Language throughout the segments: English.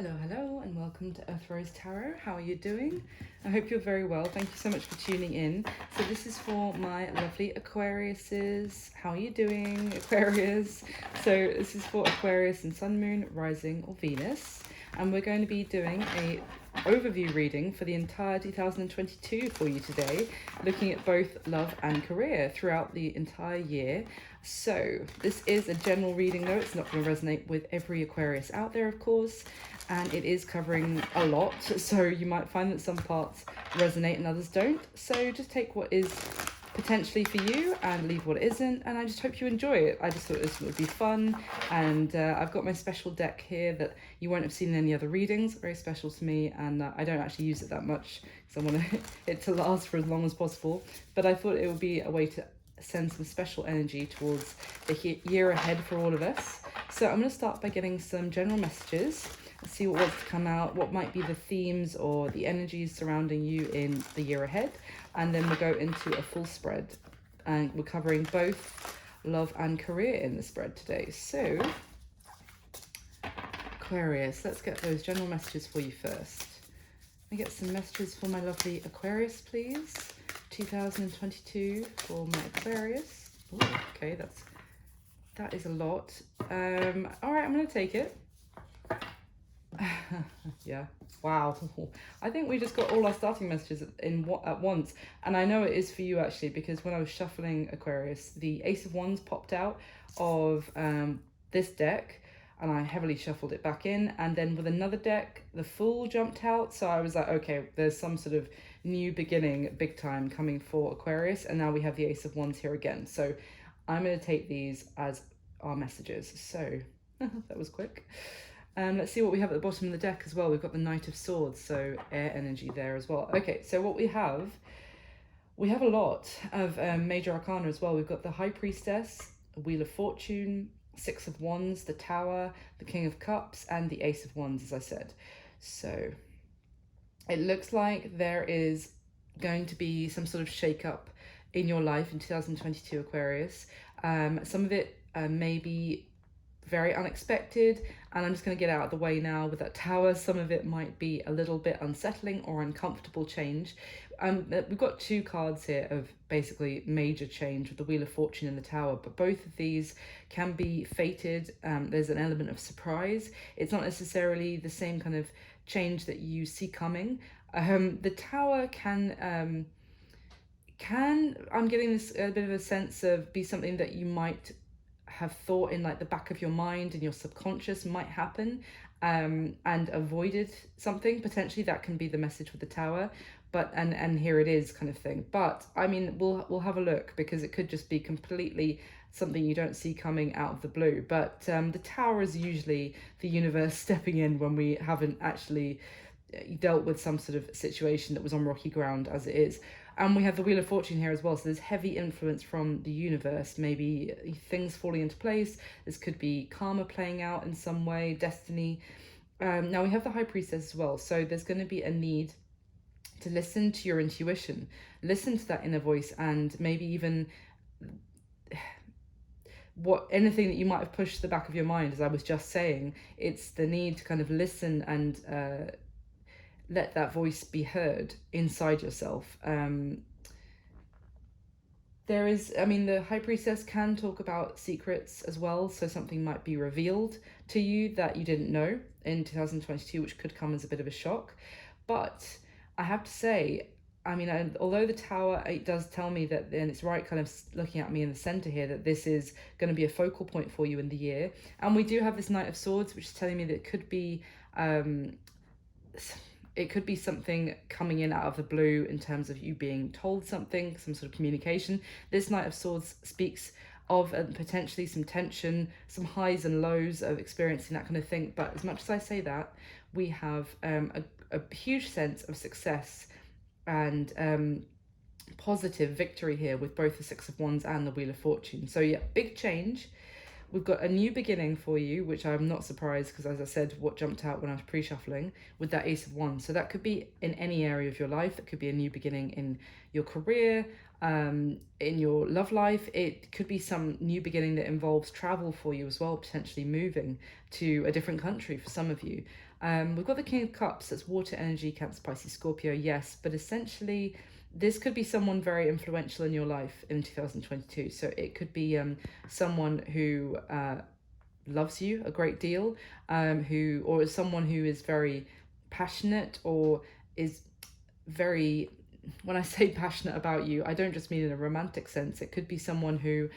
Hello, and welcome to Earth Rose Tarot. How are you doing? I hope you're very well. Thank you so much for tuning in. So this is for my lovely Aquariuses. How are you doing, Aquarius? So this is for Aquarius and Sun, Moon, Rising, or Venus. And we're going to be doing a overview reading for the entire 2022 for you today, looking at both love and career throughout the entire year. So this is a general reading though, it's not going to resonate with every Aquarius out there, of course, and it is covering a lot, so you might find that some parts resonate and others don't. So just take what is potentially for you and leave what isn't, and I just hope you enjoy it. I just thought this would be fun, and I've got my special deck here that you won't have seen in any other readings, very special to me, and I don't actually use it that much because I want it to last for as long as possible, but I thought it would be a way to send some special energy towards the year ahead for all of us. So I'm going to start by getting some general messages. Let's see what wants to come out, what might be the themes or the energies surrounding you in the year ahead. And then we'll go into a full spread. And we're covering both love and career in the spread today. So, Aquarius, let's get those general messages for you first. Let me get some messages for my lovely Aquarius, please. 2022 for my Aquarius. Ooh, okay, that is a lot. All right, I'm going to take it. Yeah, wow. I think we just got all our starting messages at once, and I know it is for you actually, because when I was shuffling Aquarius, the Ace of Wands popped out of this deck, and I heavily shuffled it back in, and then with another deck the Fool jumped out, so I was like, okay, there's some sort of new beginning big time coming for Aquarius, and now we have the Ace of Wands here again. So I'm going to take these as our messages. So that was quick. Let's see what we have at the bottom of the deck as well. We've got the Knight of Swords, so air energy there as well. Okay, so what we have a lot of major arcana as well. We've got the High Priestess, Wheel of Fortune, Six of Wands, the Tower, the King of Cups, and the Ace of Wands, as I said. So it looks like there is going to be some sort of shake-up in your life in 2022, Aquarius. Some of it may be very unexpected, and I'm just going to get out of the way now with that Tower. Some of it might be a little bit unsettling or uncomfortable change. We've got two cards here of basically major change with the Wheel of Fortune and the Tower, but both of these can be fated. There's an element of surprise. It's not necessarily the same kind of change that you see coming. The Tower can I'm getting this a bit of a sense of be something that you might have thought in like the back of your mind and your subconscious might happen, and avoided something. Potentially that can be the message with the Tower, but and here it is kind of thing. But I mean, we'll have a look, because it could just be completely something you don't see coming out of the blue. But the Tower is usually the universe stepping in when we haven't actually dealt with some sort of situation that was on rocky ground, as it is. And we have the Wheel of Fortune here as well, so there's heavy influence from the universe, maybe things falling into place. This could be karma playing out in some way, destiny. Now we have the High Priestess as well, so there's going to be a need to listen to your intuition, listen to that inner voice, and maybe even anything that you might have pushed to the back of your mind, as I was just saying. It's the need to kind of listen and let that voice be heard inside yourself. There is, I mean, the High Priestess can talk about secrets as well, so something might be revealed to you that you didn't know in 2022, which could come as a bit of a shock. But I have to say, I mean, although the Tower, it does tell me that, and it's right kind of looking at me in the center here, that this is going to be a focal point for you in the year. And we do have this Knight of Swords, which is telling me that it could be something coming in out of the blue in terms of you being told something, some sort of communication. This Knight of Swords speaks of potentially some tension, some highs and lows of experiencing that kind of thing. But as much as I say that, we have a huge sense of success and positive victory here with both the Six of Wands and the Wheel of Fortune. So yeah, big change. We've got a new beginning for you, which I'm not surprised because, as I said, what jumped out when I was pre-shuffling with that Ace of Wands. So that could be in any area of your life. It could be a new beginning in your career, in your love life. It could be some new beginning that involves travel for you as well, potentially moving to a different country for some of you. We've got the King of Cups. That's water energy, Cancer, Pisces, Scorpio, yes. But essentially, this could be someone very influential in your life in 2022. So it could be someone who loves you a great deal, or is someone who is very passionate or is very, when I say passionate about you, I don't just mean in a romantic sense. It could be someone who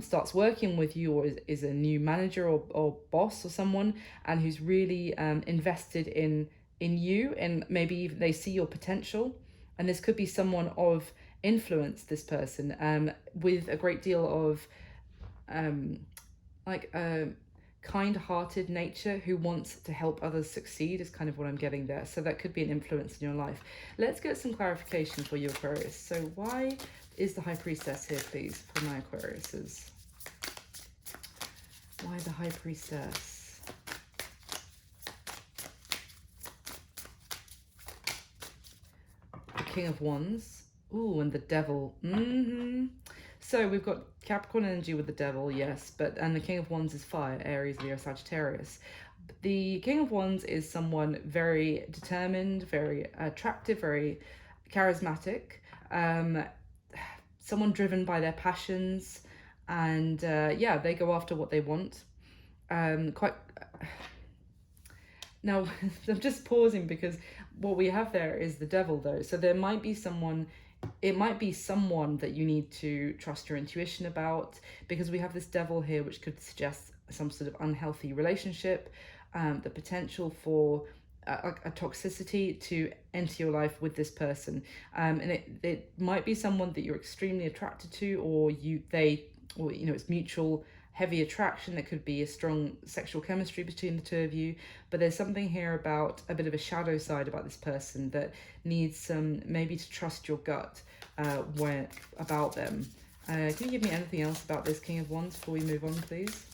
starts working with you, or is a new manager or boss or someone, and who's really invested in you, and maybe they see your potential. And this could be someone of influence, this person, with a great deal of like a kind-hearted nature, who wants to help others succeed, is kind of what I'm getting there. So that could be an influence in your life. Let's get some clarification for you, Aquarius. So why is the High Priestess here, please, for my Aquariuses? Why the High Priestess? The King of Wands. Ooh, and the Devil. So we've got Capricorn energy with the Devil, yes, and the King of Wands is fire, Aries, Leo, Sagittarius. The King of Wands is someone very determined, very attractive, very charismatic, someone driven by their passions, and yeah, they go after what they want. Quite. Now, I'm just pausing because what we have there is the Devil, though. So there might be someone. It might be someone that you need to trust your intuition about, because we have this Devil here, which could suggest some sort of unhealthy relationship, the potential for a toxicity to enter your life with this person, and it might be someone that you're extremely attracted to, or it's mutual heavy attraction. That could be a strong sexual chemistry between the two of you, but there's something here about a bit of a shadow side about this person that needs maybe to trust your gut about them. Can you give me anything else about this King of Wands before we move on, please?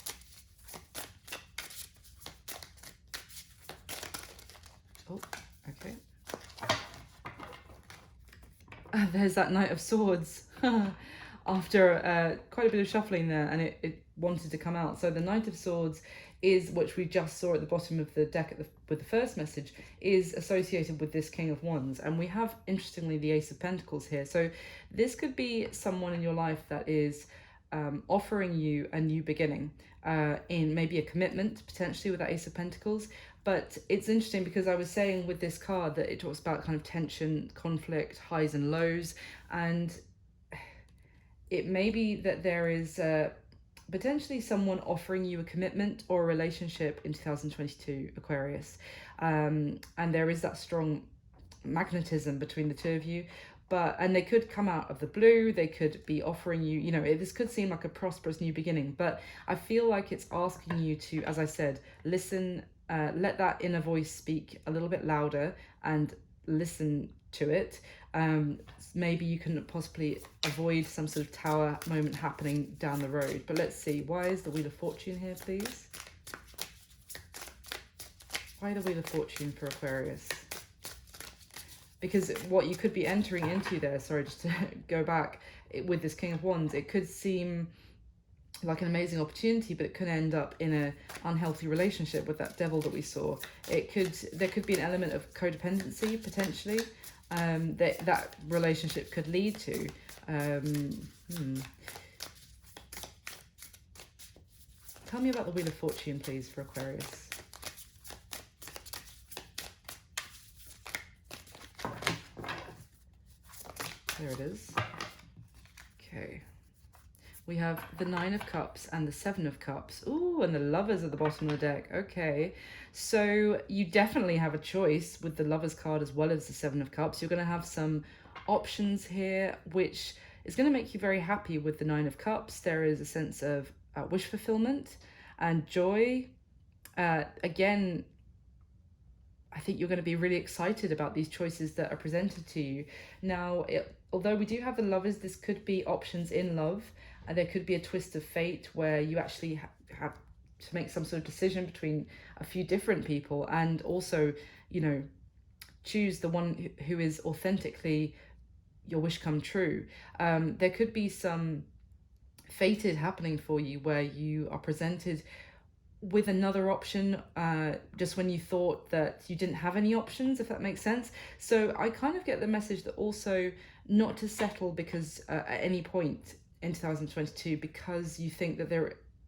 Oh, okay. There's that Knight of Swords. After quite a bit of shuffling there, and it wanted to come out. So the Knight of Swords is, which we just saw at the bottom of the deck with the first message, is associated with this King of Wands. And we have, interestingly, the Ace of Pentacles here. So this could be someone in your life that is offering you a new beginning, in maybe a commitment, potentially, with that Ace of Pentacles. But it's interesting because I was saying with this card that it talks about kind of tension, conflict, highs and lows, and it may be that there is potentially someone offering you a commitment or a relationship in 2022, Aquarius. And there is that strong magnetism between the two of you. And they could come out of the blue. They could be offering you, this could seem like a prosperous new beginning. But I feel like it's asking you to, as I said, listen, let that inner voice speak a little bit louder and listen to it. Maybe you can possibly avoid some sort of tower moment happening down the road. But let's see, why is the Wheel of Fortune here, please? Why the Wheel of Fortune for Aquarius? Because what you could be entering into there, sorry, just to go back, with this King of Wands, it could seem like an amazing opportunity, but it could end up in an unhealthy relationship with that Devil that we saw. There could be an element of codependency, potentially, that relationship could lead to. Tell me about the Wheel of Fortune, please, for Aquarius. There it is. Okay. We have the Nine of Cups and the Seven of Cups. Ooh, and the Lovers at the bottom of the deck. Okay. So you definitely have a choice with the Lovers card as well as the Seven of Cups. You're going to have some options here, which is going to make you very happy with the Nine of Cups. There is a sense of wish fulfillment and joy. Again, I think you're going to be really excited about these choices that are presented to you. Now, although we do have the Lovers, this could be options in love. And there could be a twist of fate where you actually have to make some sort of decision between a few different people, and also, you know, choose the one who is authentically your wish come true. There could be some fated happening for you where you are presented with another option just when you thought that you didn't have any options, if that makes sense. So I kind of get the message that also not to settle because at any point in 2022 because you think that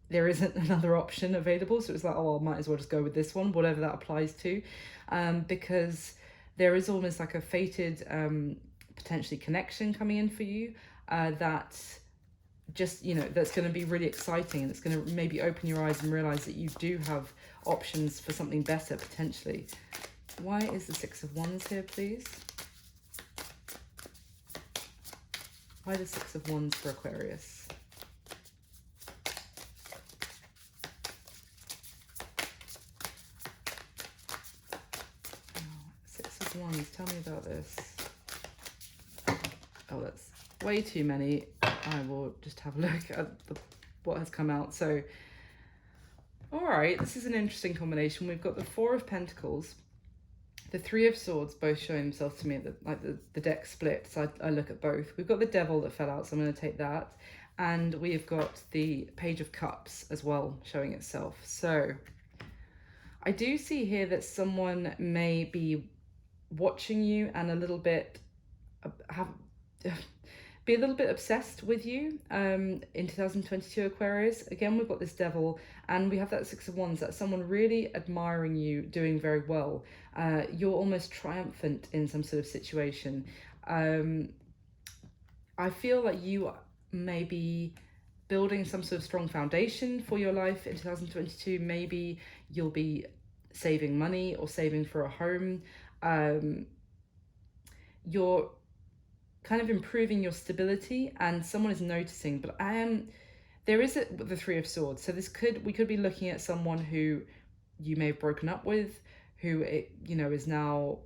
there isn't another option available. So it's like, oh, I might as well just go with this one, whatever that applies to, because there is almost like a fated potentially connection coming in for you that just, you know, that's going to be really exciting, and it's going to maybe open your eyes and realize that you do have options for something better potentially. Why is the Six of Wands here, please? Why the Six of Wands for Aquarius? Six of Wands, tell me about this. Oh, that's way too many. I will just have a look at what has come out. So, all right, this is an interesting combination. We've got the Four of Pentacles, the Three of Swords, both showing themselves to me at the deck split. So I look at both. We've got the Devil that fell out, so I'm going to take that. And we've got the Page of Cups as well showing itself. So I do see here that someone may be watching you and a little bit be a little bit obsessed with you in 2022, Aquarius. Again, we've got this Devil, and we have that Six of Wands. That's someone really admiring you, doing very well. You're almost triumphant in some sort of situation. I feel like you may be building some sort of strong foundation for your life in 2022. Maybe you'll be saving money or saving for a home. You're kind of improving your stability, and someone is noticing. But there is the Three of Swords, so we could be looking at someone who you may have broken up with, who is now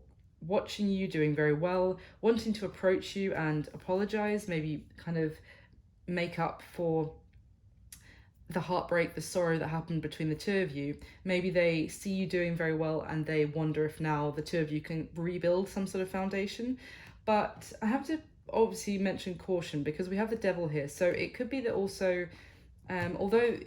watching you doing very well, wanting to approach you and apologize, maybe kind of make up for the heartbreak, the sorrow that happened between the two of you. Maybe they see you doing very well and they wonder if now the two of you can rebuild some sort of foundation. But I have to obviously mention caution, because we have the Devil here. So it could be that also, although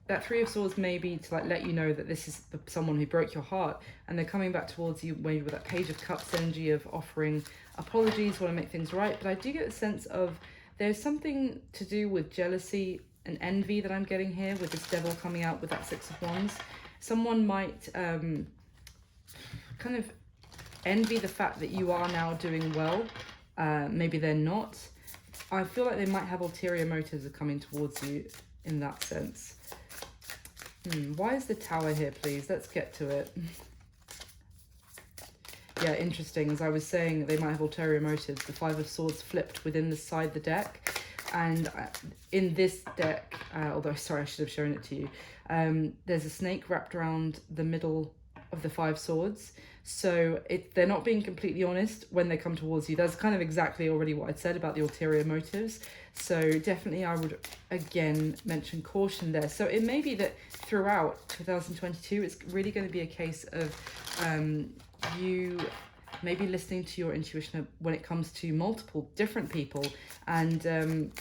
that Three of Swords may be to like let you know that this is someone who broke your heart, and they're coming back towards you maybe with that Page of Cups energy of offering apologies, want to make things right. But I do get the sense of there's something to do with jealousy and envy that I'm getting here with this Devil coming out with that Six of Wands. Someone might kind of envy the fact that you are now doing well. Maybe they're not. I feel like they might have ulterior motives of coming towards you in that sense. Why is the Tower here, please? Let's get to it. Yeah, interesting. As I was saying, they might have ulterior motives. The Five of Swords flipped within the side of the deck. And in this deck, although, sorry, I should have shown it to you, there's a snake wrapped around the middle of the Five Swords. So they're not being completely honest when they come towards you. That's kind of exactly already what I'd said about the ulterior motives. So definitely I would, again, mention caution there. So it may be that throughout 2022, it's really going to be a case of you maybe listening to your intuition when it comes to multiple different people, and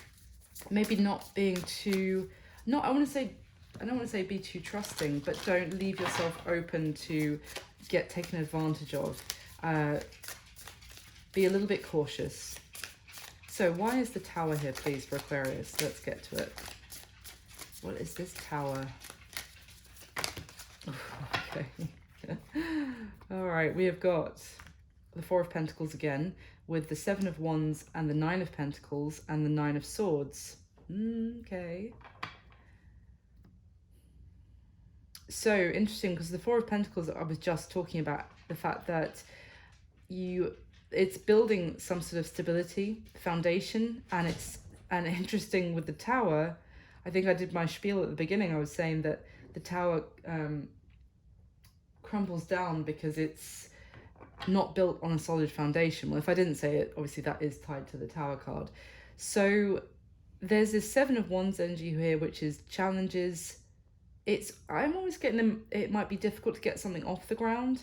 maybe not being too, I don't want to say be too trusting, but don't leave yourself open to get taken advantage of. Be a little bit cautious. So why is the Tower here, please, for Aquarius? Let's get to it. What is this Tower? Okay. All right, we have got the Four of Pentacles again, with the Seven of Wands and the Nine of Pentacles and the Nine of Swords. Okay. So interesting, because the Four of Pentacles, I was just talking about the fact that it's building some sort of stability, foundation, and interesting with the Tower. I think I did my spiel at the beginning. I was saying that the Tower crumbles down because it's not built on a solid foundation. Well, if I didn't say it, obviously that is tied to the Tower card. So there's this Seven of Wands energy here, which is challenges. I'm always getting them, it might be difficult to get something off the ground,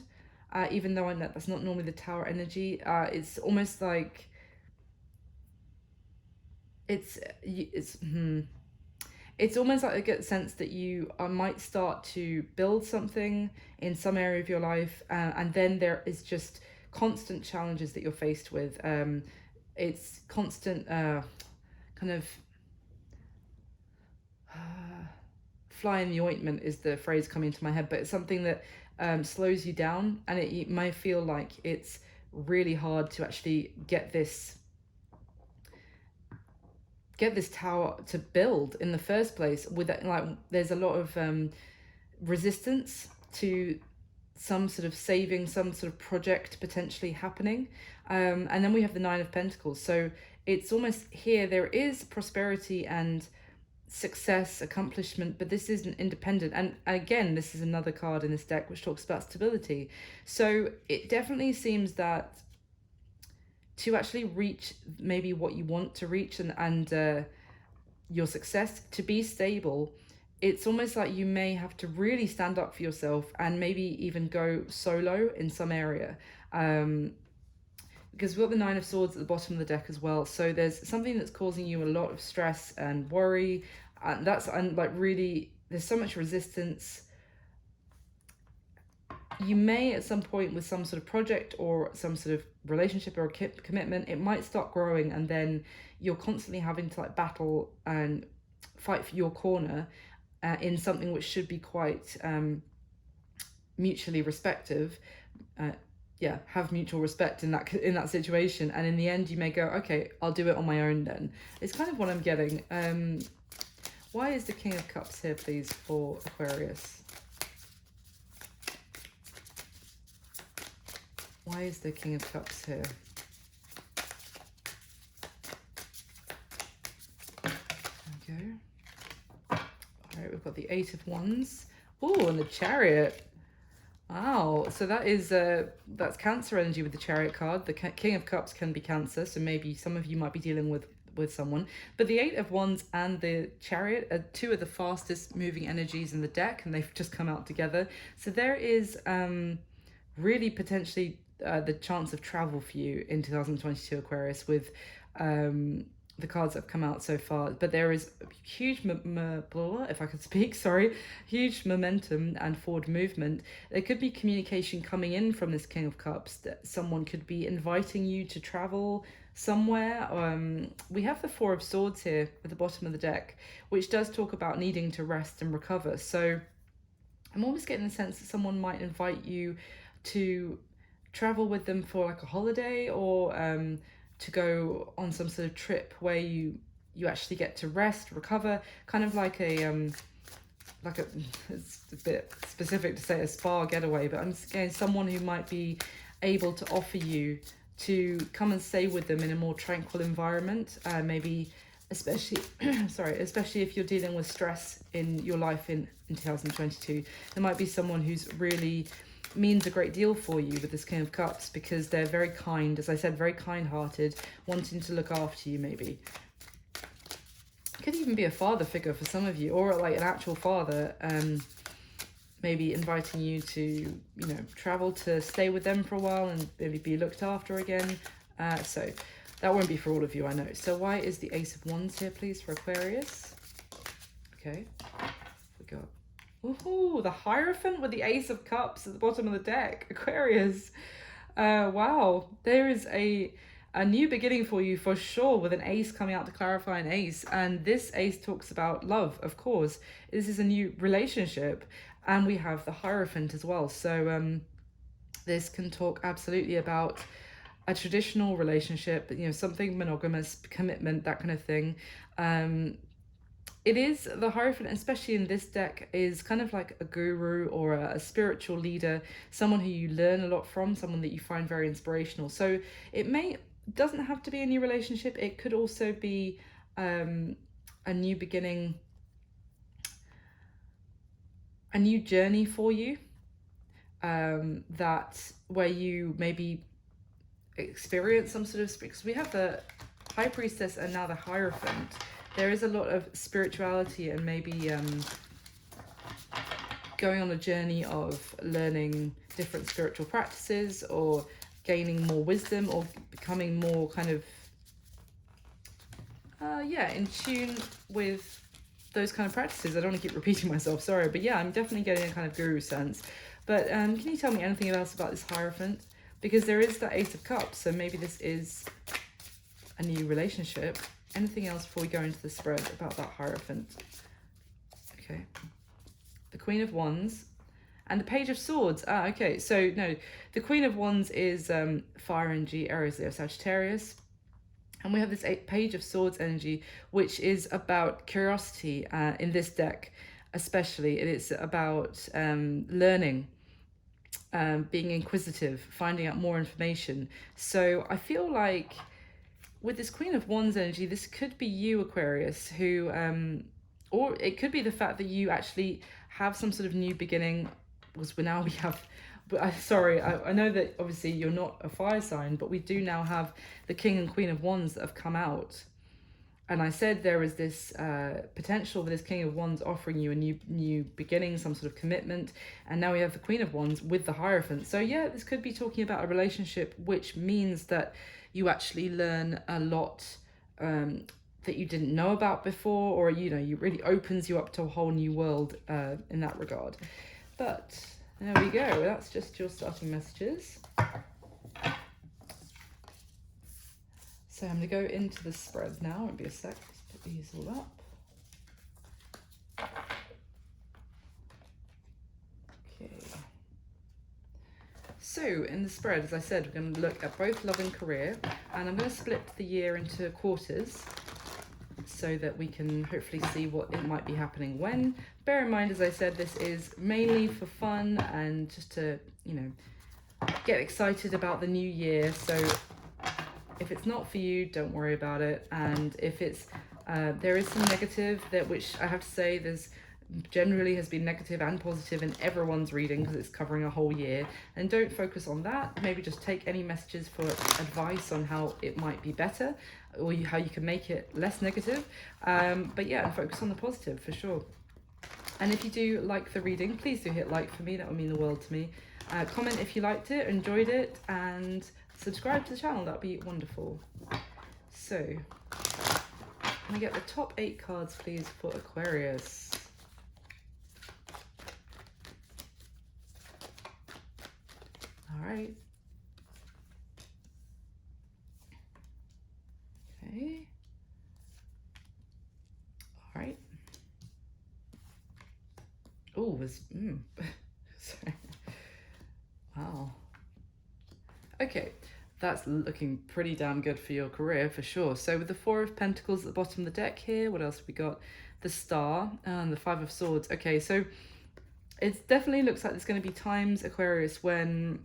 even though I know that's not normally the Tower energy. It's almost like it's almost like I get the sense that you might start to build something in some area of your life, and then there is just constant challenges that you're faced with. It's constant kind of fly in the ointment is the phrase coming to my head, but it's something that slows you down, and it may feel like it's really hard to actually get this tower to build in the first place. With like, there's a lot of resistance to some sort of saving, some sort of project potentially happening, and then we have the Nine of Pentacles. So it's almost here there is prosperity and success, accomplishment, but this isn't independent. And again, this is another card in this deck which talks about stability. So it definitely seems that to actually reach maybe what you want to reach, and your success, to be stable, it's almost like you may have to really stand up for yourself and maybe even go solo in some area. Because we've got the Nine of Swords at the bottom of the deck as well. So there's something that's causing you a lot of stress and worry. And like really, there's so much resistance. You may at some point with some sort of project or some sort of relationship or a commitment, it might start growing, and then you're constantly having to like battle and fight for your corner in something which should be quite mutually respective. Have mutual respect in that situation, and in the end you may go, okay, I'll do it on my own then. It's kind of what I'm getting. Why is the King of Cups here, please, for Aquarius? Why is the King of Cups here? There we go. All right, we've got the Eight of Wands. Oh, and the Chariot. Wow, so that is that's Cancer energy with the Chariot card. The King of Cups can be Cancer, so maybe some of you might be dealing with someone. But the Eight of Wands and the Chariot are two of the fastest moving energies in the deck, and they've just come out together. So there is really potentially the chance of travel for you in 2022, Aquarius, with the cards that have come out so far. But there is huge if I could speak, sorry, huge momentum and forward movement. There could be communication coming in from this King of Cups, that someone could be inviting you to travel somewhere. We have the Four of Swords here at the bottom of the deck, which does talk about needing to rest and recover. So I'm almost getting the sense that someone might invite you to travel with them for like a holiday, or to go on some sort of trip where you actually get to rest, recover, kind of like a it's a bit specific to say a spa getaway, but I'm getting someone who might be able to offer you to come and stay with them in a more tranquil environment, maybe especially especially if you're dealing with stress in your life in 2022. There might be someone who's really means a great deal for you with this King of Cups, because they're very kind, as I said, very kind-hearted, wanting to look after you. Maybe could even be a father figure for some of you, or like an actual father, maybe inviting you to, travel to stay with them for a while and maybe be looked after again. So that won't be for all of you, I know. So why is the Ace of Wands here, please, for Aquarius? Okay, we got the Hierophant with the Ace of Cups at the bottom of the deck. Aquarius. Wow, there is a new beginning for you for sure, with an ace coming out to clarify an ace. And this ace talks about love, of course. This is a new relationship. And we have the Hierophant as well. So this can talk absolutely about a traditional relationship, something monogamous, commitment, that kind of thing. It is, the Hierophant, especially in this deck, is kind of like a guru or a spiritual leader, someone who you learn a lot from, someone that you find very inspirational. So it doesn't have to be a new relationship. It could also be a new beginning, a new journey for you, where you maybe experience some sort of, because we have the High Priestess and now the Hierophant. there is a lot of spirituality and maybe going on a journey of learning different spiritual practices, or gaining more wisdom, or becoming more kind of in tune with those kind of practices. I don't want to keep repeating myself, sorry, but yeah, I'm definitely getting a kind of guru sense. But can you tell me anything else about this Hierophant? Because there is the Ace of Cups, so maybe this is a new relationship. Anything else before we go into the spread about that Hierophant? Okay. The Queen of Wands and the Page of Swords. Okay, so no, the Queen of Wands is Fire energy, Aries, Leo, Sagittarius. And we have this Page of Swords energy, which is about curiosity in this deck, especially. It is about learning, being inquisitive, finding out more information. So I feel like with this Queen of Wands energy, this could be you, Aquarius, who, or it could be the fact that you actually have some sort of new beginning, because now we have, but I know that obviously you're not a fire sign, but we do now have the King and Queen of Wands that have come out. And I said there is this potential for this King of Wands offering you a new beginning, some sort of commitment. And now we have the Queen of Wands with the Hierophant. So yeah, this could be talking about a relationship, which means that you actually learn a lot that you didn't know about before, or, you know, it really opens you up to a whole new world in that regard. But there we go. That's just your starting messages. So I'm going to go into the spread now. Won't be a sec. Just put these all up. Okay. So in the spread, as I said, we're going to look at both love and career, and I'm going to split the year into quarters so that we can hopefully see what it might be happening when. Bear in mind, as I said, this is mainly for fun and just to, you know, get excited about the new year. So if it's not for you, don't worry about it. And if it's, there is some negative, that which I have to say, there's generally has been negative and positive in everyone's reading, because it's covering a whole year. And don't focus on that. Maybe just take any messages for advice on how it might be better, or how you can make it less negative. But yeah, and focus on the positive for sure. And if you do like the reading, please do hit like for me. That would mean the world to me. Comment if you liked it, enjoyed it, and subscribe to the channel. That'd be wonderful. So, can I get the top 8 cards, please, for Aquarius? All right. Okay. All right. Oh, was sorry. Wow. Okay, that's looking pretty damn good for your career for sure. So with the 4 of Pentacles at the bottom of the deck here, what else have we got? The Star and the 5 of Swords. Okay, so it definitely looks like there's going to be times, Aquarius, when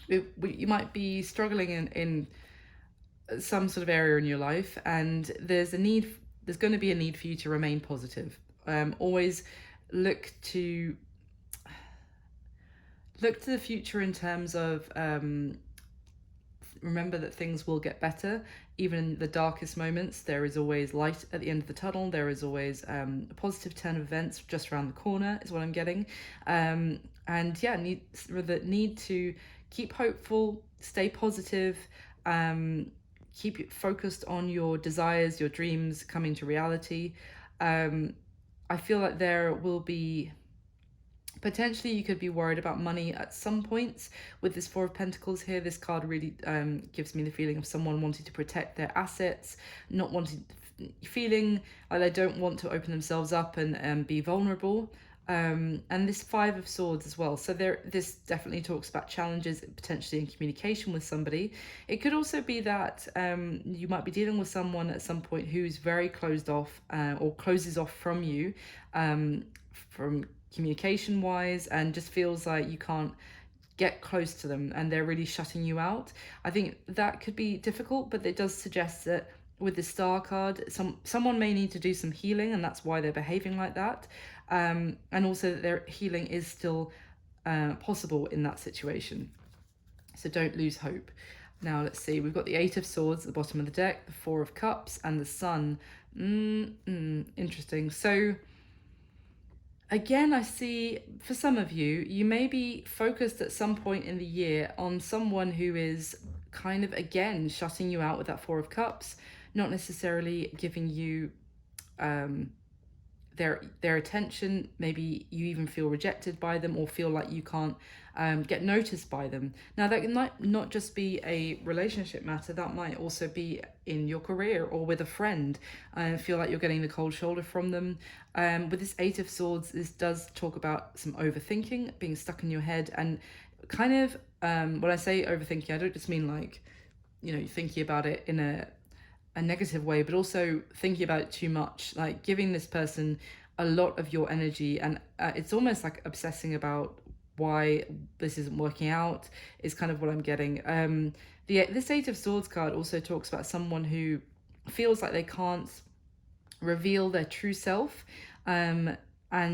you might be struggling in some sort of area in your life, and there's going to be a need for you to remain positive. Always look to the future in terms of remember that things will get better. Even in the darkest moments, there is always light at the end of the tunnel. There is always a positive turn of events just around the corner, is what I'm getting. And yeah, need to keep hopeful, stay positive, keep focused on your desires, your dreams coming to reality. I feel like there will be, potentially you could be worried about money at some points with this 4 of Pentacles here. This card really gives me the feeling of someone wanting to protect their assets, not feeling like they don't want to open themselves up and be vulnerable. And this 5 of Swords as well. So this definitely talks about challenges potentially in communication with somebody. It could also be that you might be dealing with someone at some point who's very closed off or closes off from you from communication wise, and just feels like you can't get close to them and they're really shutting you out. I think that could be difficult, but it does suggest that with the Star card, someone may need to do some healing, and that's why they're behaving like that. And also that their healing is still possible in that situation. So don't lose hope. Now let's see, we've got the 8 of Swords at the bottom of the deck, the 4 of Cups, and the Sun Interesting. So again, I see for some of you, you may be focused at some point in the year on someone who is kind of, again, shutting you out with that Four of Cups, not necessarily giving you um, their attention. Maybe you even feel rejected by them or feel like you can't get noticed by them. Now, that might not just be a relationship matter, that might also be in your career or with a friend. I feel like you're getting the cold shoulder from them. With this Eight of Swords, this does talk about some overthinking, being stuck in your head, and kind of, when I say overthinking, I don't just mean like, you're thinking about it in a negative way, but also thinking about it too much, like giving this person a lot of your energy, and it's almost like obsessing about why this isn't working out is kind of what I'm getting. This Eight of Swords card also talks about someone who feels like they can't reveal their true self, and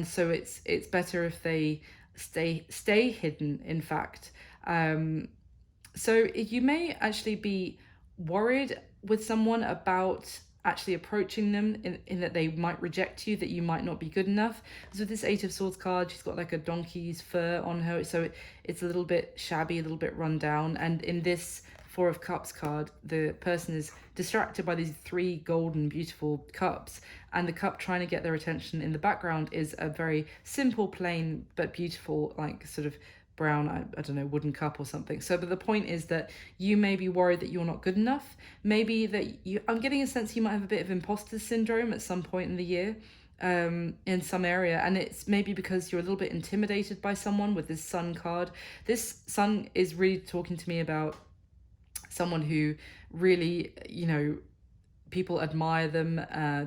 so it's better if they stay hidden, in fact. So you may actually be worried with someone about actually approaching them in that they might reject you, that you might not be good enough. So with this Eight of Swords card, she's got like a donkey's fur on her, so it's a little bit shabby, a little bit run down. And in this Four of Cups card, the person is distracted by these three golden beautiful cups, and the cup trying to get their attention in the background is a very simple, plain but beautiful, like sort of brown, I don't know, wooden cup or something. So but the point is that you may be worried that you're not good enough. Maybe that I'm getting a sense you might have a bit of imposter syndrome at some point in the year, in some area, and it's maybe because you're a little bit intimidated by someone with this Sun card. This Sun is really talking to me about someone who really, people admire them.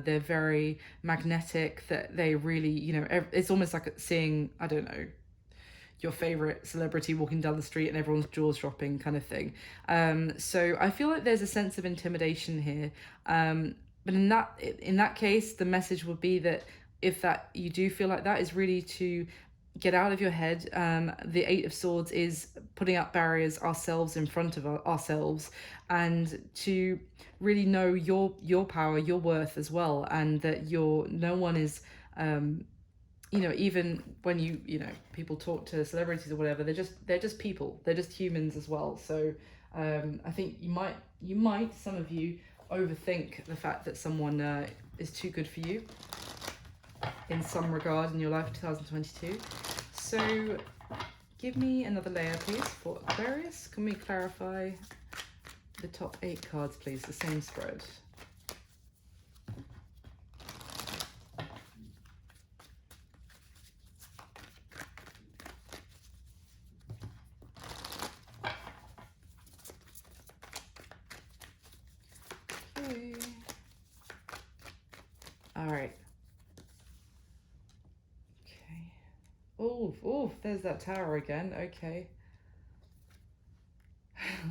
They're very magnetic, that they really, it's almost like seeing, I don't know, your favorite celebrity walking down the street and everyone's jaws dropping, kind of thing. So I feel like there's a sense of intimidation here. But in that case, the message would be that if that you do feel like that, is really to get out of your head. The Eight of Swords is putting up barriers ourselves in front of ourselves, and to really know your power, your worth as well, and that no one is even when people talk to celebrities or whatever, they're just people, they're just humans as well. So I think you might some of you overthink the fact that someone is too good for you in some regard in your life, 2022. So give me another layer, please, for Aquarius. Can we clarify the top 8 cards, please, the same spread? All right. Okay. Oh, there's that tower again. Okay.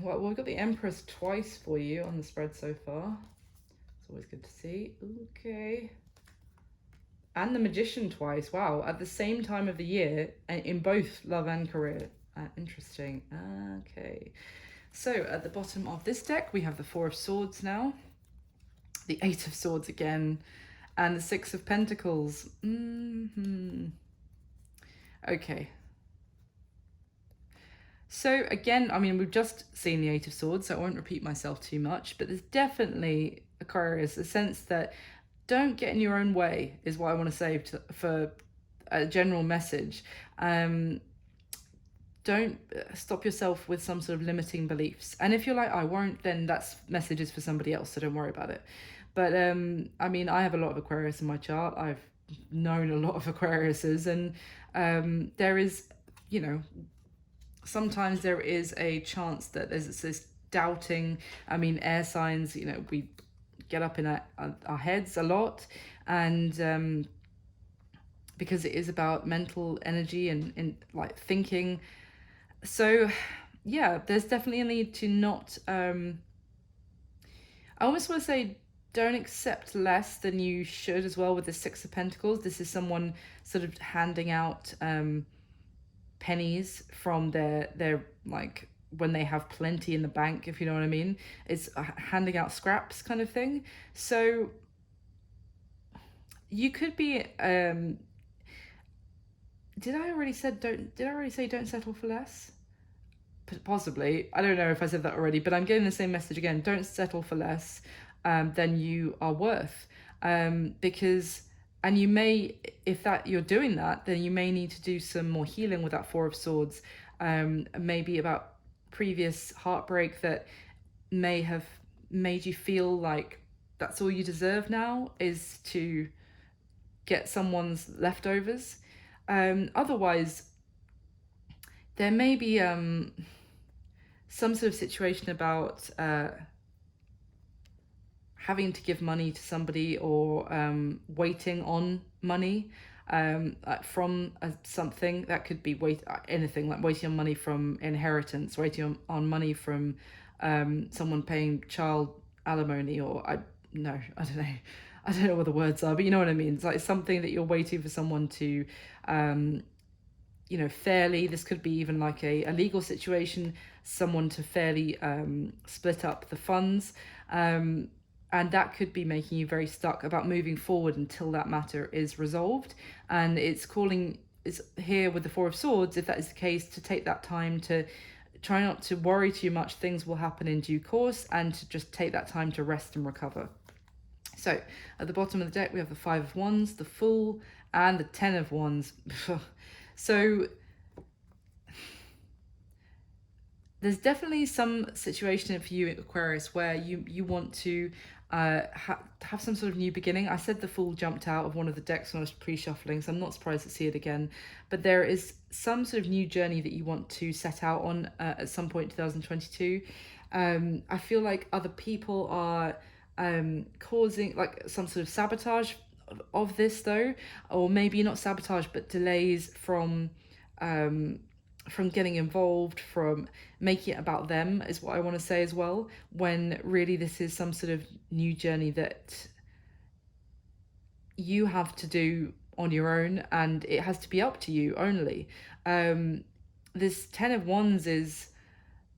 Well, we've got the Empress twice for you on the spread so far. It's always good to see. Okay. And the Magician twice. Wow. At the same time of the year, in both love and career. Interesting. Okay. So at the bottom of this deck, we have the Four of Swords now. The Eight of Swords again. And the Six of Pentacles. Okay. So again, I mean, we've just seen the Eight of Swords, so I won't repeat myself too much, but there's definitely, Aquarius, a sense that don't get in your own way is what I want to say for a general message. Don't stop yourself with some sort of limiting beliefs. And if you're like, I won't, then that's messages for somebody else, so don't worry about it. But I mean, I have a lot of Aquarius in my chart. I've known a lot of Aquariuses, and there is, sometimes there is a chance that there's this doubting. I mean, air signs, we get up in our heads a lot, and because it is about mental energy and like thinking. So yeah, there's definitely a need to not, I almost want to say, don't accept less than you should as well with the Six of Pentacles. This is someone sort of handing out pennies from their like when they have plenty in the bank, if you know what I mean. It's handing out scraps kind of thing. So you could be did I already say don't settle for less? Possibly. I don't know if I said that already, but I'm getting the same message again. Don't settle for less than you are worth. Because, and you may, if that you're doing that, then you may need to do some more healing with that Four of Swords. Maybe about previous heartbreak that may have made you feel like that's all you deserve now is to get someone's leftovers. Otherwise, there may be some sort of situation about having to give money to somebody or waiting on money from something that could be anything like waiting on money from inheritance, waiting on money from someone paying child alimony, or I don't know. I don't know what the words are, but you know what I mean. It's like something that you're waiting for someone to fairly, this could be even like a legal situation, someone to fairly split up the funds. And that could be making you very stuck about moving forward until that matter is resolved. And it's here with the Four of Swords, if that is the case, to take that time to try not to worry too much. Things will happen in due course, and to just take that time to rest and recover. So at the bottom of the deck, we have the Five of Wands, the Fool, and the Ten of Wands. So there's definitely some situation for you, Aquarius, where you want to have some sort of new beginning. I said the Fool jumped out of one of the decks when I was pre-shuffling, so I'm not surprised to see it again. But there is some sort of new journey that you want to set out on at some point in 2022. I feel like other people are causing like some sort of sabotage of this, though, or maybe not sabotage, but delays from getting involved, from making it about them, is what I want to say as well, when really this is some sort of new journey that you have to do on your own, and it has to be up to you only. This Ten of Wands is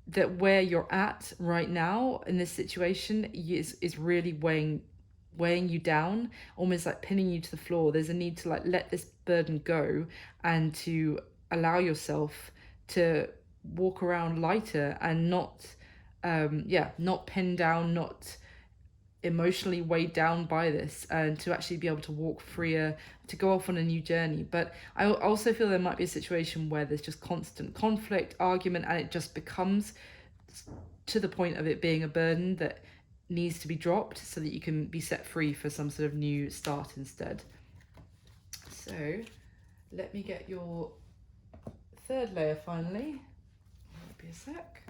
that where you're at right now in this situation is really weighing you down, almost like pinning you to the floor. There's a need to like let this burden go and to allow yourself to walk around lighter and not pinned down, not emotionally weighed down by this, and to actually be able to walk freer, to go off on a new journey. But I also feel there might be a situation where there's just constant conflict, argument, and it just becomes to the point of it being a burden that needs to be dropped so that you can be set free for some sort of new start instead. So let me get your third layer finally. Might be a sec.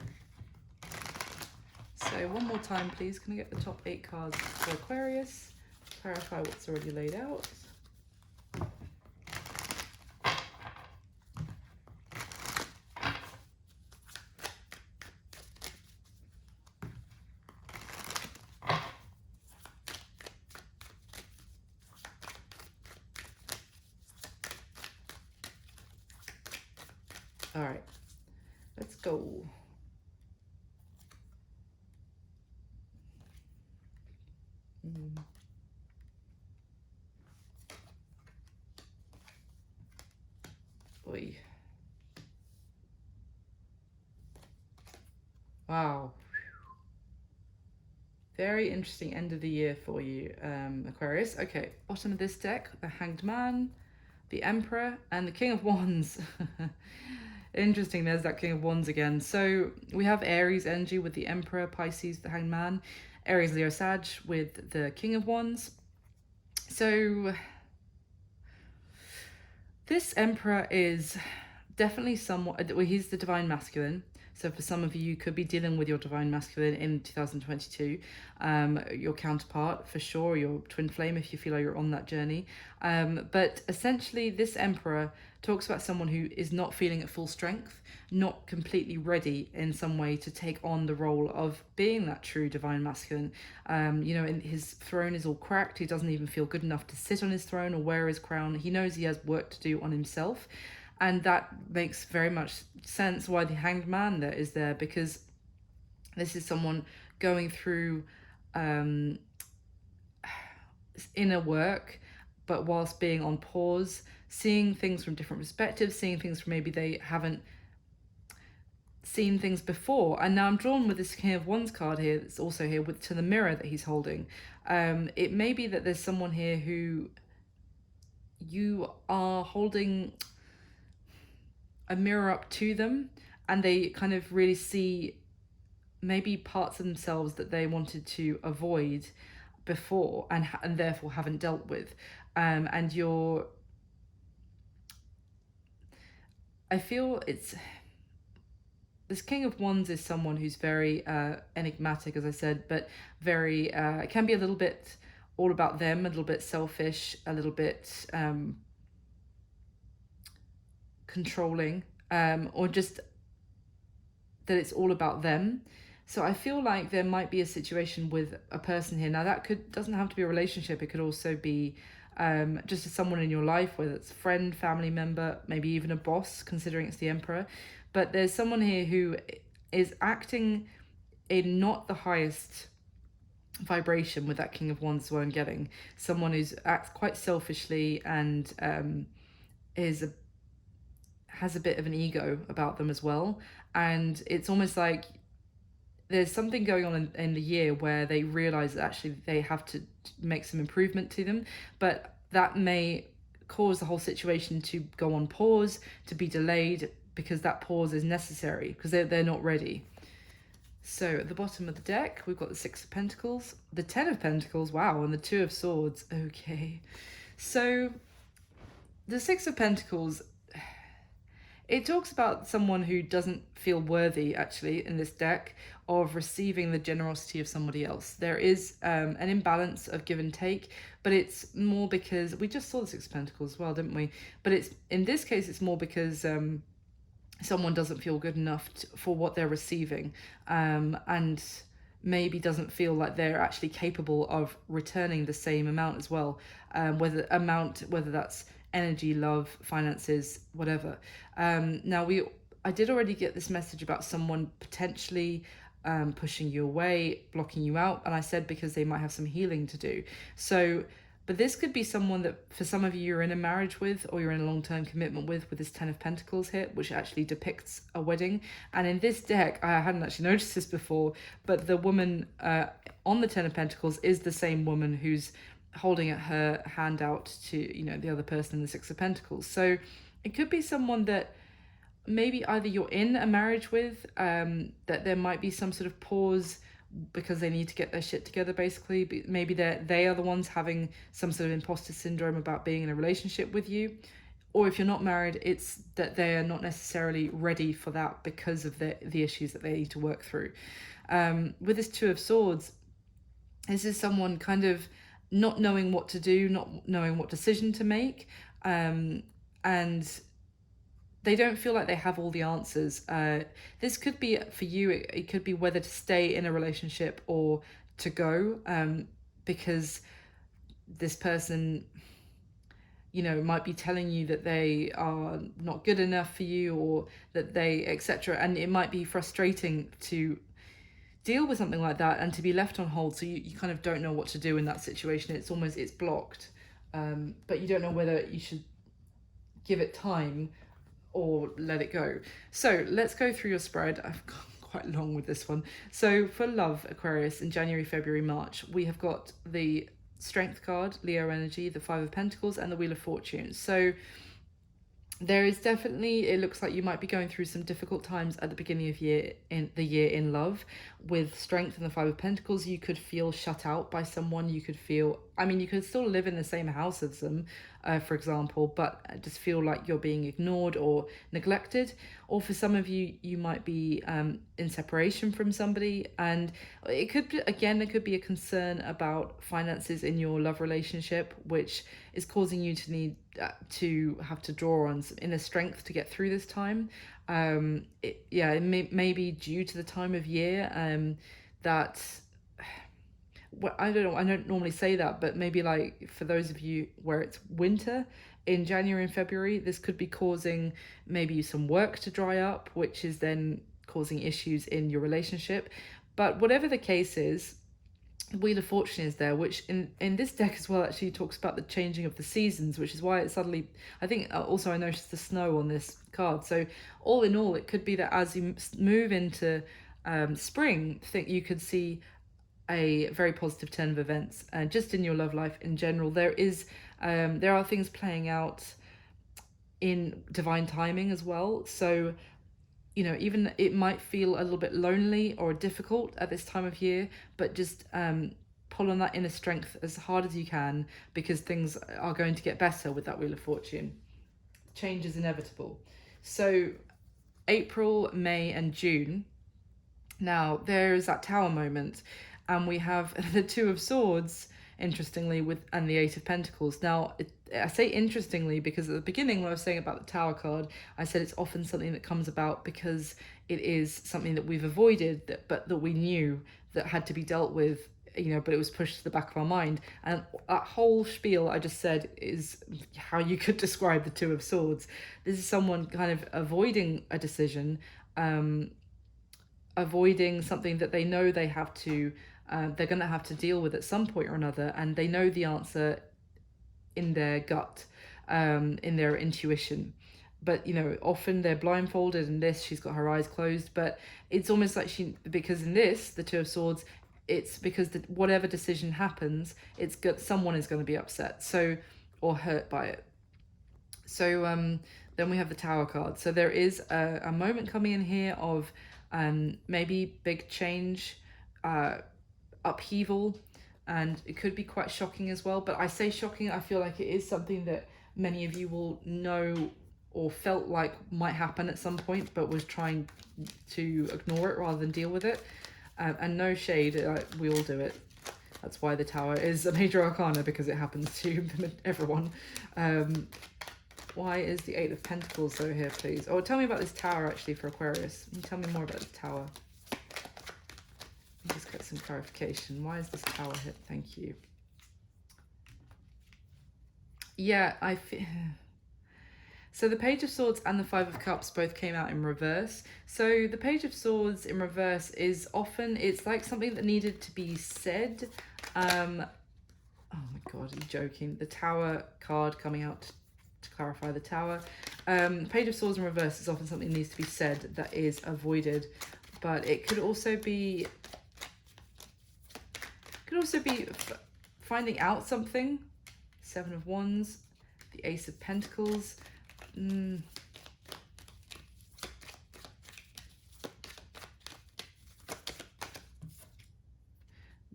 So one more time, please. Can I get the top 8 cards for Aquarius? Clarify what's already laid out. All right, let's go. Oy. Wow. Very interesting end of the year for you, Aquarius. Okay, bottom of this deck, the Hanged Man, the Emperor, and the King of Wands. Interesting, there's that King of Wands again. So we have Aries energy with the Emperor, Pisces, the Hanged Man, Aries, Leo, Sag with the King of Wands. So this Emperor is definitely somewhat, well, he's the divine masculine. So for some of you, you could be dealing with your divine masculine in 2022, your counterpart for sure, your twin flame if you feel like you're on that journey. But essentially this Emperor talks about someone who is not feeling at full strength, not completely ready in some way to take on the role of being that true divine masculine. And his throne is all cracked. He doesn't even feel good enough to sit on his throne or wear his crown. He knows he has work to do on himself. And that makes very much sense why the Hanged Man there is there, because this is someone going through inner work, but whilst being on pause, seeing things from different perspectives, seeing things from maybe they haven't seen things before. And now I'm drawn with this King of Wands card here that's also here with to the mirror that he's holding. It may be that there's someone here who you are holding a mirror up to them, and they kind of really see maybe parts of themselves that they wanted to avoid before, and therefore haven't dealt with. And I feel this King of Wands is someone who's very enigmatic, as I said, but very it can be a little bit all about them, a little bit selfish, a little bit controlling, or just that it's all about them. So I feel like there might be a situation with a person here. Now that doesn't have to be a relationship. It could also be just someone in your life, whether it's a friend, family member, maybe even a boss, considering it's the Emperor. But there's someone here who is acting in not the highest vibration with that King of Wands, is what I'm getting. Someone who's acts quite selfishly and has a bit of an ego about them as well. And it's almost like there's something going on in the year where they realize that actually they have to make some improvement to them, but that may cause the whole situation to go on pause, to be delayed, because that pause is necessary because they're not ready. So at the bottom of the deck, we've got the Six of Pentacles, the Ten of Pentacles, wow, and the Two of Swords. Okay, so the Six of Pentacles, it talks about someone who doesn't feel worthy, actually, in this deck, of receiving the generosity of somebody else. There is an imbalance of give and take, but it's more because we just saw the Six of Pentacles as well, didn't we? But it's in this case, it's more because someone doesn't feel good enough for what they're receiving, and maybe doesn't feel like they're actually capable of returning the same amount as well, whether that's energy, love, finances, whatever. Now I did already get this message about someone potentially pushing you away, blocking you out, and I said because they might have some healing to do. So, but this could be someone that for some of you you're in a marriage with, or you're in a long-term commitment with this Ten of Pentacles here, which actually depicts a wedding. And in this deck, I hadn't actually noticed this before, but the woman on the Ten of Pentacles is the same woman who's holding her hand out to, the other person in the Six of Pentacles. So it could be someone that maybe either you're in a marriage with, that there might be some sort of pause because they need to get their shit together, basically. Maybe they are the ones having some sort of imposter syndrome about being in a relationship with you. Or if you're not married, it's that they are not necessarily ready for that because of the issues that they need to work through. With this Two of Swords, this is someone kind of not knowing what to do, not knowing what decision to make, and they don't feel like they have all the answers. This could be, for you, it could be whether to stay in a relationship or to go, because this person, might be telling you that they are not good enough for you, or that they, etc. And it might be frustrating to deal with something like that and to be left on hold. So you kind of don't know what to do in that situation. It's blocked, but you don't know whether you should give it time or let it go. So let's go through your spread. I've gone quite long with this one. So for love, Aquarius, in January, February, March, we have got the Strength card, Leo energy, the Five of Pentacles, and the Wheel of Fortune. So there is definitely, it looks like you might be going through some difficult times at the beginning of the year in love. With Strength and the Five of Pentacles, you could feel shut out by someone. You could feel, you could still live in the same house as them, for example, but just feel like you're being ignored or neglected. Or for some of you, you might be in separation from somebody, and it could be, again, there could be a concern about finances in your love relationship, which is causing you to need to have to draw on some inner strength to get through this time. It may be due to the time of year that, well, I don't know, I don't normally say that, but maybe like for those of you where it's winter in January and February, this could be causing maybe some work to dry up, which is then causing issues in your relationship. But whatever the case is, Wheel of Fortune is there, which in this deck as well actually talks about the changing of the seasons, which is why it suddenly, I think also I noticed the snow on this card. So all in all, it could be that as you move into spring, think you could see a very positive turn of events, just in your love life in general. There are things playing out in divine timing as well. So even it might feel a little bit lonely or difficult at this time of year, but just pull on that inner strength as hard as you can, because things are going to get better with that Wheel of Fortune. Change is inevitable. So April, May, and June. Now there's that Tower moment, and we have the Two of Swords, interestingly, and the Eight of Pentacles. Now, I say interestingly because at the beginning when I was saying about the Tower card, I said it's often something that comes about because it is something that we've avoided, but that we knew that had to be dealt with, but it was pushed to the back of our mind. And that whole spiel I just said is how you could describe the Two of Swords. This is someone kind of avoiding a decision, avoiding something that they know they have to, they're going to have to deal with at some point or another, and they know the answer in their gut, in their intuition. But often they're blindfolded. In this, she's got her eyes closed, but it's almost like because in this, the Two of Swords, it's because whatever decision happens, someone is going to be upset, or hurt by it. So then we have the Tower card. So there is a moment coming in here of maybe big change, upheaval, and it could be quite shocking as well. But I say shocking, I feel like it is something that many of you will know or felt like might happen at some point, but was trying to ignore it rather than deal with it. And no shade, we all do it. That's why the Tower is a major arcana, because it happens to everyone. Why is the Eight of Pentacles over here, please? Oh, tell me about this Tower, actually, for Aquarius. Can you tell me more about the Tower? Just get some clarification. Why is this Tower here? Thank you. Yeah, so the Page of Swords and the Five of Cups both came out in reverse. So the Page of Swords in reverse is often, it's like something that needed to be said. Oh my God, are you joking? The Tower card coming out to clarify the Tower. Page of Swords in reverse is often something that needs to be said that is avoided, but it could also be finding out something. Seven of Wands, the Ace of Pentacles. The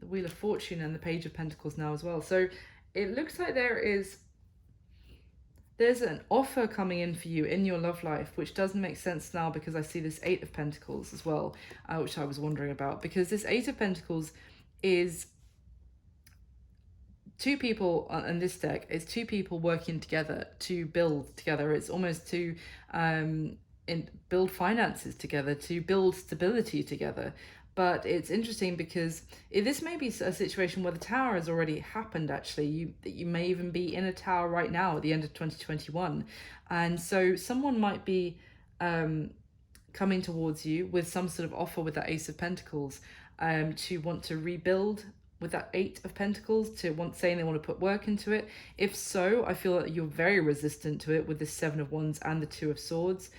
Wheel of Fortune and the Page of Pentacles now as well. So it looks like there's an offer coming in for you in your love life, which doesn't make sense now because I see this Eight of Pentacles as well, which I was wondering about, because this Eight of Pentacles is two people on this deck. It's two people working together to build together. It's almost to build finances together, to build stability together. But it's interesting because this may be a situation where the Tower has already happened, actually. You may even be in a Tower right now at the end of 2021. And so someone might be coming towards you with some sort of offer with that Ace of Pentacles, to want to rebuild with that Eight of Pentacles, saying they want to put work into it. If so, I feel that you're very resistant to it with the Seven of Wands and the Two of Swords.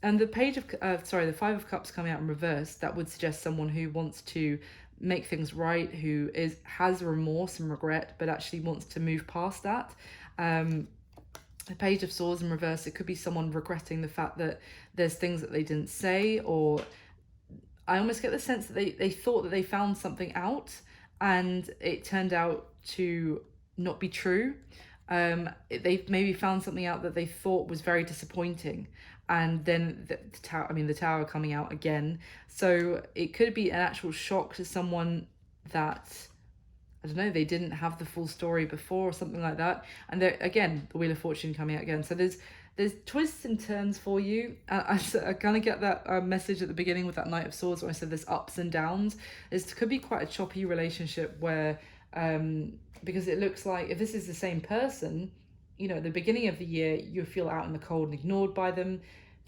And the the Five of Cups coming out in reverse, that would suggest someone who wants to make things right, who has remorse and regret, but actually wants to move past that. The Page of Swords in reverse, it could be someone regretting the fact that there's things that they didn't say, or I almost get the sense that they thought that they found something out and it turned out to not be true. They maybe found something out that they thought was very disappointing, and then the Tower coming out again. So it could be an actual shock to someone that, I don't know, they didn't have the full story before or something like that. And there again, the Wheel of Fortune coming out again. So there's twists and turns for you. I kind of get that message at the beginning with that Knight of Swords when I said there's ups and downs. This could be quite a choppy relationship where, because it looks like if this is the same person, at the beginning of the year, you feel out in the cold and ignored by them.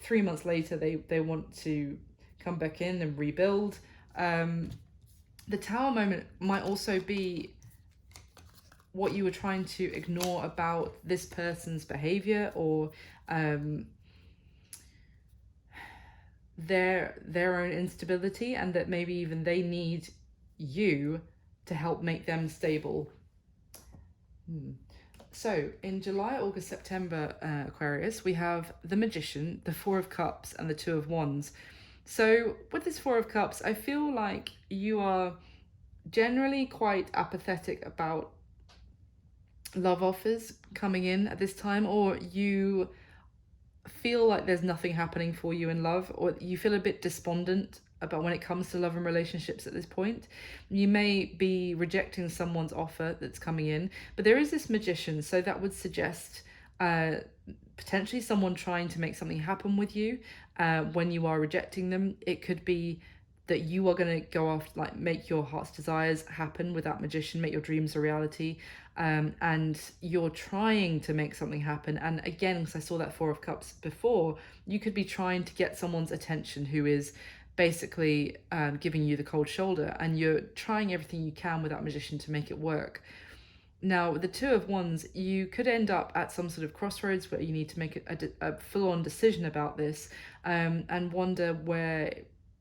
3 months later, they want to come back in and rebuild. The Tower moment might also be what you were trying to ignore about this person's behavior, or their own instability, and that maybe even they need you to help make them stable. So in July, August, September, Aquarius, we have the Magician, the Four of Cups, and the Two of Wands. So with this Four of Cups, I feel like you are generally quite apathetic about love offers coming in at this time, or you feel like there's nothing happening for you in love, or you feel a bit despondent about when it comes to love and relationships at this point. You may be rejecting someone's offer that's coming in, but there is this Magician, so that would suggest potentially someone trying to make something happen with you when you are rejecting them. It could be that you are going to go after, like, make your heart's desires happen with that Magician, make your dreams a reality, and you're trying to make something happen. And again, because I saw that Four of Cups before, you could be trying to get someone's attention who is basically giving you the cold shoulder, and you're trying everything you can with that Magician to make it work. Now, the Two of Wands, you could end up at some sort of crossroads where you need to make a full-on decision about this, and wonder where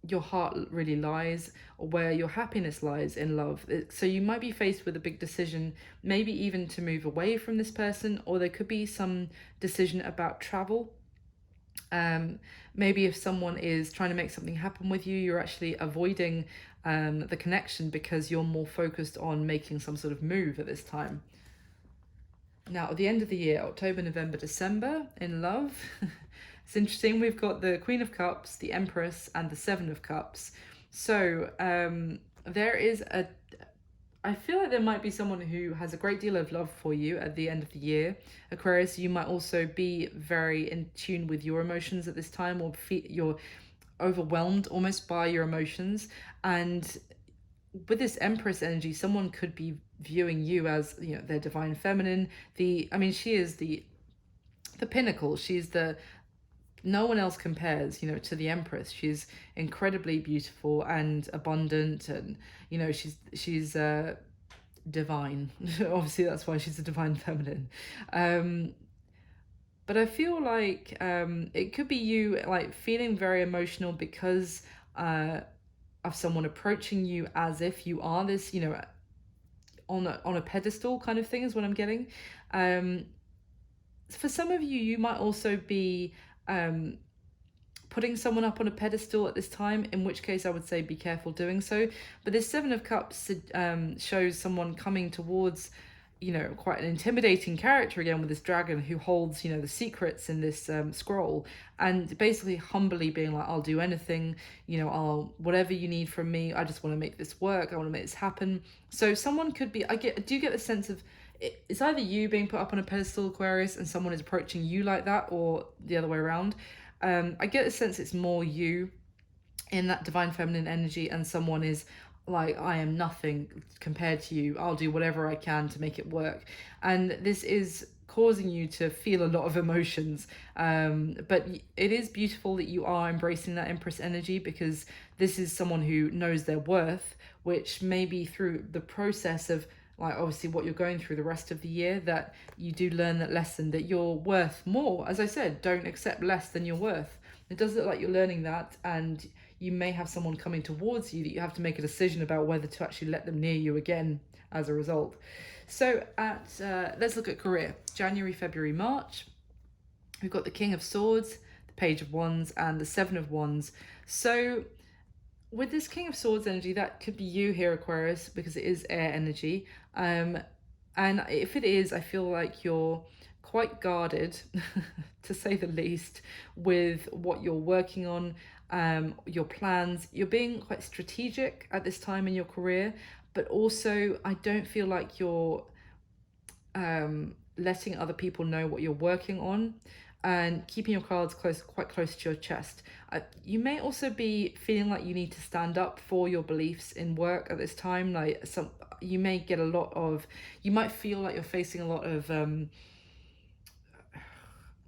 your heart really lies, or where your happiness lies in love. So you might be faced with a big decision, maybe even to move away from this person, or there could be some decision about travel. Maybe if someone is trying to make something happen with you, you're actually avoiding the connection because you're more focused on making some sort of move at this time. Now, at the end of the year, October, November, December, in love, it's interesting. We've got the Queen of Cups, the Empress, and the Seven of Cups. So there is I feel like there might be someone who has a great deal of love for you at the end of the year. Aquarius, you might also be very in tune with your emotions at this time, or you're overwhelmed almost by your emotions. And with this Empress energy, someone could be viewing you as, you know, their divine feminine. She is the pinnacle. She's no one else compares, you know, to the Empress. She's incredibly beautiful and abundant, and, you know, she's divine. Obviously, that's why she's a divine feminine. But I feel like it could be you, like, feeling very emotional because of someone approaching you as if you are this, you know, on a pedestal kind of thing, is what I'm getting. For some of you, you might also be putting someone up on a pedestal at this time, in which case I would say be careful doing so. But this Seven of Cups shows someone coming towards, you know, quite an intimidating character again, with this dragon who holds, you know, the secrets in this scroll, and basically humbly being like, I'll do anything, you know, whatever you need from me, I just want to make this work, I want to make this happen. So someone could be, I do get the sense of, it's either you being put up on a pedestal, Aquarius, and someone is approaching you like that, or the other way around. I get the sense it's more you in that divine feminine energy, and someone is like, I am nothing compared to you, I'll do whatever I can to make it work. And this is causing you to feel a lot of emotions, but it is beautiful that you are embracing that Empress energy, because this is someone who knows their worth, which maybe through the process of, like, obviously what you're going through the rest of the year, that you do learn that lesson, that you're worth more. As I said, don't accept less than you're worth. It does look like you're learning that, and you may have someone coming towards you that you have to make a decision about whether to actually let them near you again as a result. So let's look at career. January, February, March. We've got the King of Swords, the Page of Wands, and the Seven of Wands. So with this King of Swords energy, that could be you here, Aquarius, because it is air energy. And if it is, I feel like you're quite guarded, to say the least, with what you're working on, your plans. You're being quite strategic at this time in your career, but also I don't feel like you're letting other people know what you're working on, and keeping your cards quite close to your chest. You may also be feeling like you need to stand up for your beliefs in work at this time. Like, you may get you might feel like you're facing a lot of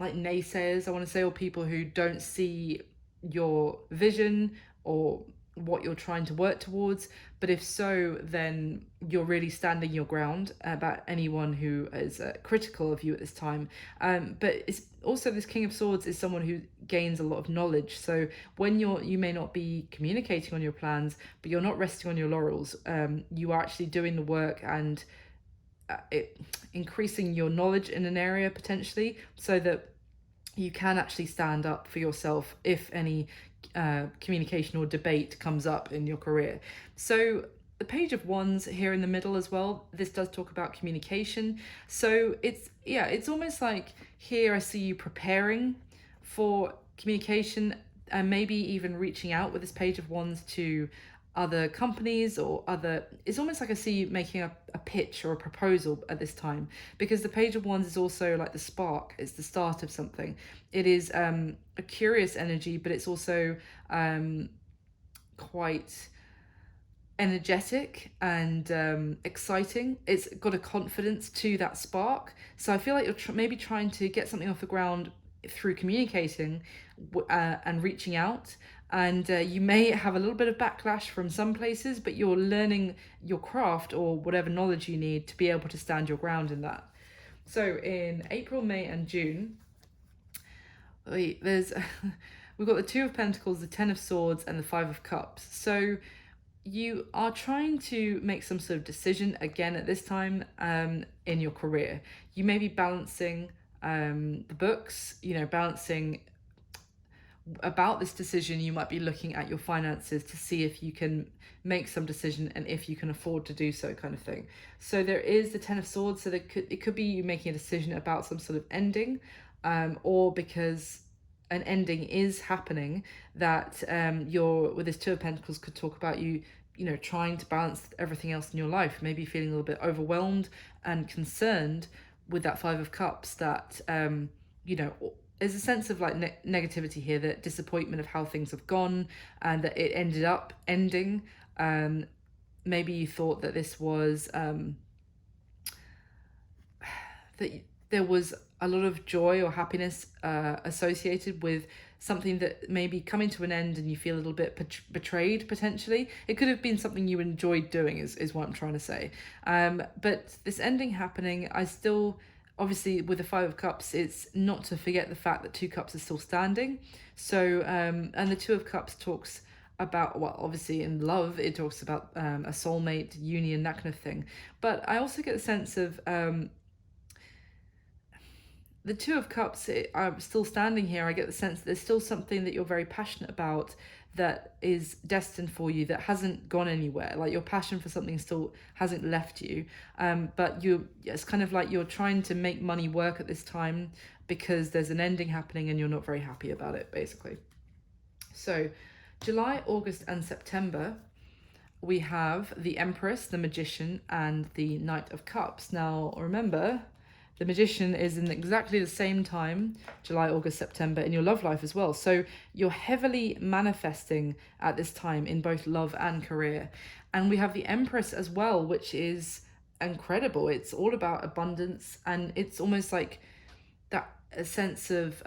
like naysayers, I want to say, or people who don't see your vision, or what you're trying to work towards. But if so, then you're really standing your ground about anyone who is critical of you at this time. But it's also, this King of Swords is someone who gains a lot of knowledge. So when you may not be communicating on your plans, but you're not resting on your laurels. You are actually doing the work and increasing your knowledge in an area potentially, so that you can actually stand up for yourself if any communication or debate comes up in your career. So the Page of Wands here in the middle as well, this does talk about communication. So it's almost like here I see you preparing for communication, and maybe even reaching out with this Page of Wands to other companies or other, it's almost like I see you making a pitch or a proposal at this time, because the Page of Wands is also like the spark, it's the start of something. It is a curious energy, but it's also quite energetic and exciting. It's got a confidence to that spark. So I feel like you're maybe trying to get something off the ground through communicating and reaching out. And you may have a little bit of backlash from some places, but you're learning your craft or whatever knowledge you need to be able to stand your ground in that. So in April, May, and June, we've got the Two of Pentacles, the Ten of Swords, and the Five of Cups. So you are trying to make some sort of decision again at this time in your career. You may be balancing the books, balancing about this decision. You might be looking at your finances to see if you can make some decision and if you can afford to do so, kind of thing. So there is the Ten of Swords, so it could be you making a decision about some sort of ending, or because an ending is happening, that you're with this Two of Pentacles could talk about you trying to balance everything else in your life, maybe feeling a little bit overwhelmed and concerned with that Five of Cups, that there's a sense of like negativity here, that disappointment of how things have gone and that it ended up ending. Maybe you thought that this was that there was a lot of joy or happiness associated with something that may be coming to an end, and you feel a little bit betrayed potentially. It could have been something you enjoyed doing is what I'm trying to say. But this ending happening, I still, obviously with the Five of Cups, it's not to forget the fact that Two Cups are still standing. So and the Two of Cups talks about, well, obviously in love it talks about a soulmate union, that kind of thing. But I also get the sense of the Two of Cups, I'm still standing here. I get the sense that there's still something that you're very passionate about that is destined for you, that hasn't gone anywhere. Like your passion for something still hasn't left you. But it's kind of like you're trying to make money work at this time because there's an ending happening and you're not very happy about it, basically. So July, August, and September, we have the Empress, the Magician, and the Knight of Cups. Now, remember, the Magician is in exactly the same time, July, August, September, in your love life as well. So you're heavily manifesting at this time in both love and career. And we have the Empress as well, which is incredible. It's all about abundance, and it's almost like that a sense of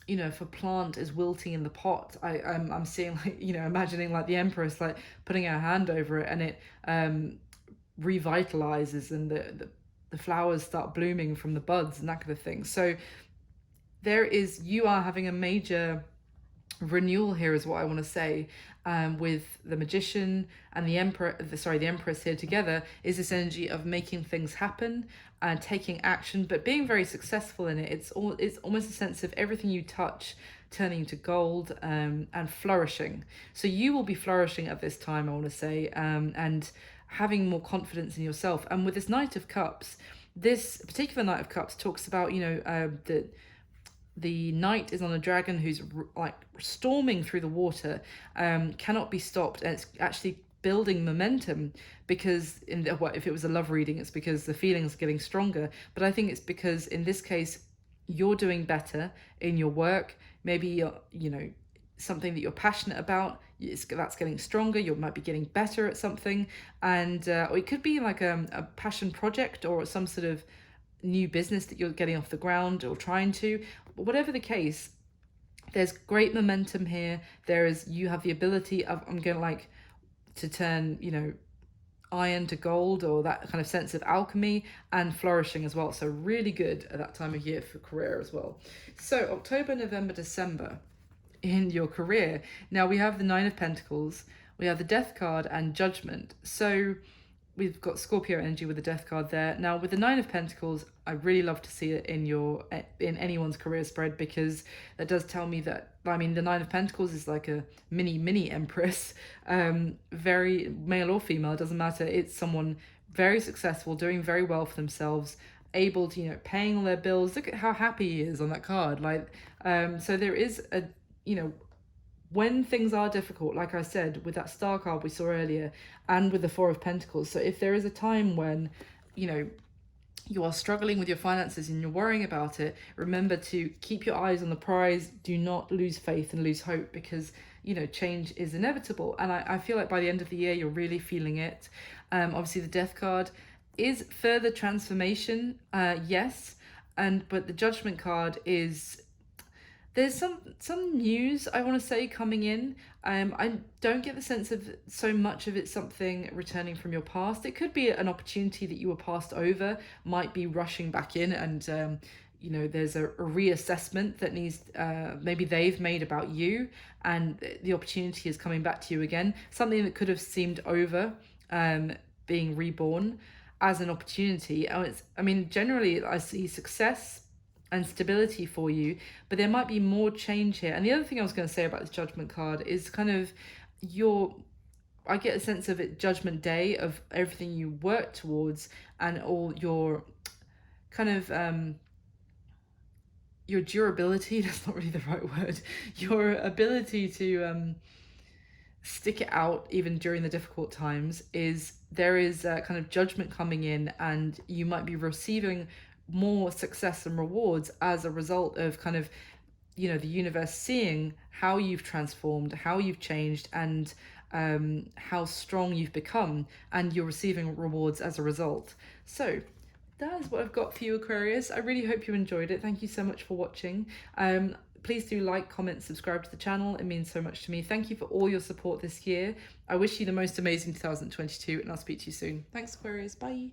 if a plant is wilting in the pot, I'm seeing like, imagining like the Empress like putting her hand over it, and it revitalizes, and the flowers start blooming from the buds and that kind of thing. So you are having a major renewal here, is what I want to say, with the Magician and the Empress here together, is this energy of making things happen and taking action, but being very successful in it. It's almost a sense of everything you touch turning to gold, and flourishing. So you will be flourishing at this time, I want to say, and having more confidence in yourself. And with this Knight of Cups, this particular Knight of Cups talks about the knight is on a dragon who's like storming through the water, cannot be stopped, and it's actually building momentum, because if it was a love reading, it's because the feelings are getting stronger. But I think it's because in this case you're doing better in your work. Maybe you're something that you're passionate about, that's getting stronger. You might be getting better at something, and or it could be like a passion project or some sort of new business that you're getting off the ground or trying to. Whatever the case, There's great momentum here. You have the ability of, I'm going to like to turn, iron to gold, or that kind of sense of alchemy and flourishing as well. So really good at that time of year for career as well. So October, November, December in your career. Now we have the Nine of Pentacles, we have the Death card and Judgment. So we've got Scorpio energy with the Death card there. Now with the Nine of Pentacles, I really love to see it in anyone's career spread, because that does tell me that, I mean, the Nine of Pentacles is like a mini empress, very male or female, it doesn't matter. It's someone very successful, doing very well for themselves, able to, paying all their bills. Look at how happy he is on that card. Like, so there is a, when things are difficult, like I said, with that Star card we saw earlier, and with the Four of Pentacles. So if there is a time when, you are struggling with your finances and you're worrying about it, remember to keep your eyes on the prize. Do not lose faith and lose hope, because, change is inevitable. And I feel like by the end of the year, you're really feeling it. Obviously, the Death card is further transformation, yes. But the Judgment card is, there's some news, I want to say, coming in. I don't get the sense of so much of it something returning from your past. It could be an opportunity that you were passed over, might be rushing back in, and there's a reassessment that needs, maybe they've made about you, and the opportunity is coming back to you again. Something that could have seemed over, being reborn as an opportunity. Generally I see success and stability for you, but there might be more change here. And the other thing I was going to say about this Judgment card is kind of I get a sense of it, Judgment Day, of everything you work towards, and all your kind of your durability, that's not really the right word, your ability to stick it out even during the difficult times. There is a kind of judgment coming in, and you might be receiving more success and rewards as a result of kind of, the universe seeing how you've transformed, how you've changed, and how strong you've become, and you're receiving rewards as a result. So that is what I've got for you, Aquarius. I really hope you enjoyed it. Thank you so much for watching. Please do like, comment, subscribe to the channel. It means so much to me. Thank you for all your support this year. I wish you the most amazing 2022, and I'll speak to you soon. Thanks, Aquarius. Bye.